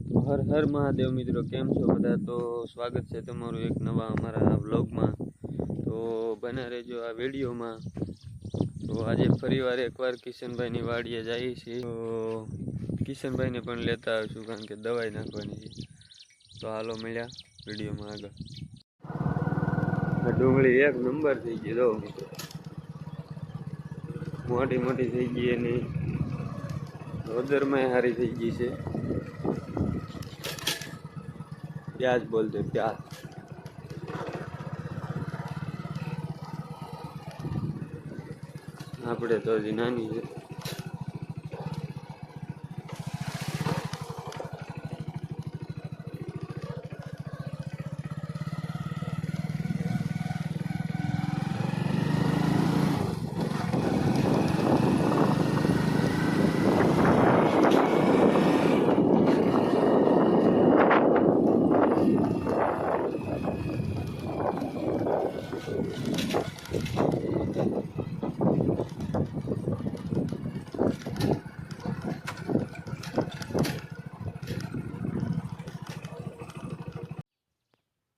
તો હર હર મહાદેવ મિત્રો, કેમ છો બધા? તો સ્વાગત છે તમારું એક નવા અમારા વ્લોગમાં. તો બને રહેજો આ વિડીયોમાં. તો આજે ફરીવાર એકવાર કિશનભાઈની વાડીએ જઈએ છીએ. તો કિશનભાઈને પણ લેતા આવીશું, કારણ કે દવાઈ નાખવાની છે. તો હાલો મળ્યા વિડીયોમાં આગળ. ડુંગળી એક નંબર થઈ ગઈ દો મિત્રો, મોટી મોટી થઈ ગઈ અને ઓદરમાં સારી થઈ ગઈ છે. પ્યાજ બોલते प्याज આપણે તો હજી નાની છે.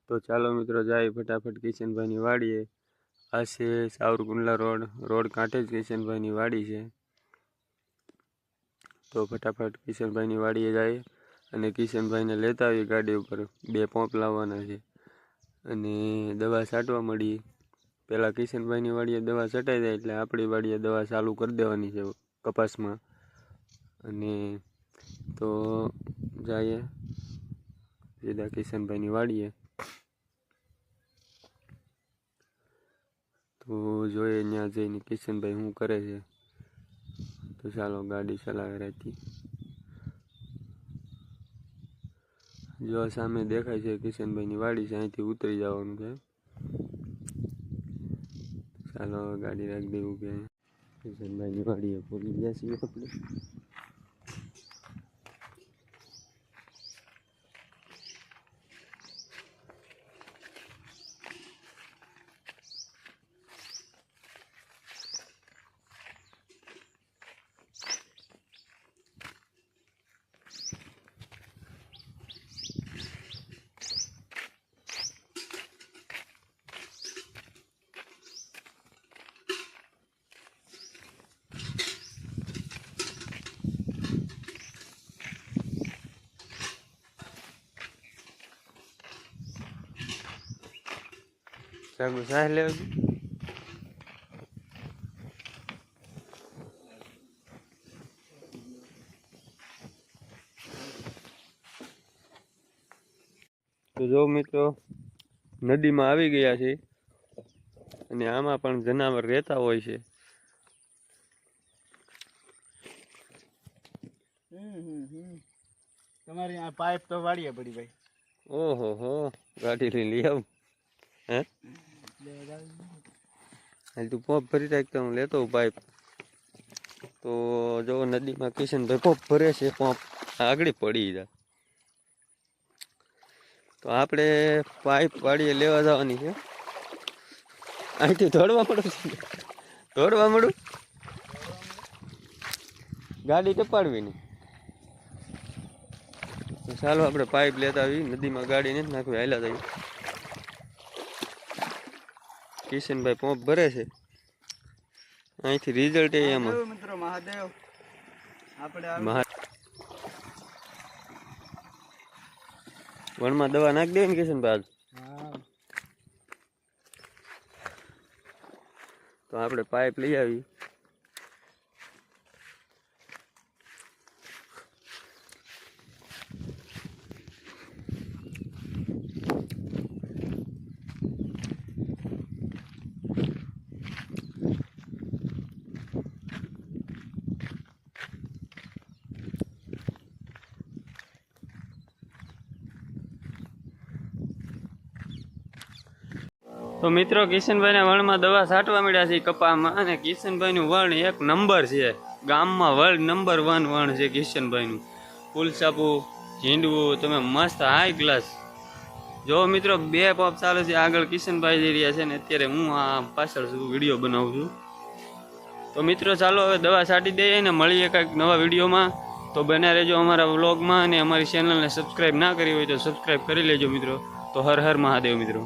તો ચાલો મિત્રો જાય ફટાફટ કિશનભાઈની વાડીએ. આ છે સાવરકુંડલા રોડ કાંઠે જ કિશનભાઈની વાડી છે. તો ફટાફટ કિશનભાઈની વાડીએ જાય અને કિશનભાઈને લેતા આવી ગાડી ઉપર. 2 પંપ લાવવાના છે અને દવા છાંટવા મળી. પહેલાં કિશનભાઈની વાડીએ દવા છટાઈ જાય એટલે આપણી વાડીએ દવા ચાલુ કરી દેવાની છે કપાસમાં. અને તો જઈએ સીધા કિશનભાઈની વાડીએ. તો જોઈએ ત્યાં જઈને કિશનભાઈ શું કરે છે. તો ચાલો ગાડી ચલાવે રહેતી. જો સામે દેખાય છે કિશનભાઈની વાડી છે, અહીંથી ઉતરી જવાનું છે. ચાલો ગાડી રાખી દેવું કે કિશનભાઈની વાડીએ પહોંચી ગયા છીએ આપણે. સાગુ સાહ લેવું તો જો મિત્રો નદીમાં આવી ગયા છે અને આમાં પણ જનાવર રહેતા હોય છે. તમારી આ પાઇપ તો વાડીએ પડી ભાઈ. ઓહો હો, ગાડી લઈ આવું. હે હાલ તું પોપ ભરી રાખતા, હું લેતો પાઇપ. તો જો નદીમાં કિશનભાઈ પોપ ભરે છે. પોપ આગળ પડી જાય તો આપણે પાઇપ વાડીએ લેવા જવાની છે. અહીંથી દોડવા મળું ગાડી ટપાડવી નહીં. તો ચાલો આપણે પાઇપ લેતા આવી. નદીમાં ગાડી નથી નાખવી, હાલ્યા જઈએ. કિશનભાઈ પંપ ભરે છે. અહીંથી રિઝલ્ટ એમાં મિત્રો મહાદેવ આપણે વણમાં દવા નાખી દે ને કિશનભાઈ. તો આપણે પાઇપ લઈ આવી. તો મિત્રો કિશનભાઈના વણમાં દવા છાંટવા મળ્યા છે કપામાં. અને કિશનભાઈનું વણ એક નંબર છે. ગામમાં વર્લ્ડ નંબર 1 વણ છે કિશનભાઈનું. ફૂલસાપુ ઝીંડવું તમે મસ્ત હાઈ ક્લાસ. જો મિત્રો 2 પંપ ચાલે છે. આગળ કિશનભાઈ જઈ રહ્યા છે ને અત્યારે હું આ પાછળ વિડીયો બનાવું છું. તો મિત્રો ચાલો હવે દવા છાંટી દઈએ ને મળીએ કંઈક નવા વિડીયોમાં. તો બને રહેજો અમારા વ્લોગમાં અને અમારી ચેનલને સબસ્ક્રાઈબ ના કરી હોય તો સબસ્ક્રાઈબ કરી લેજો મિત્રો. તો હર હર મહાદેવ મિત્રો.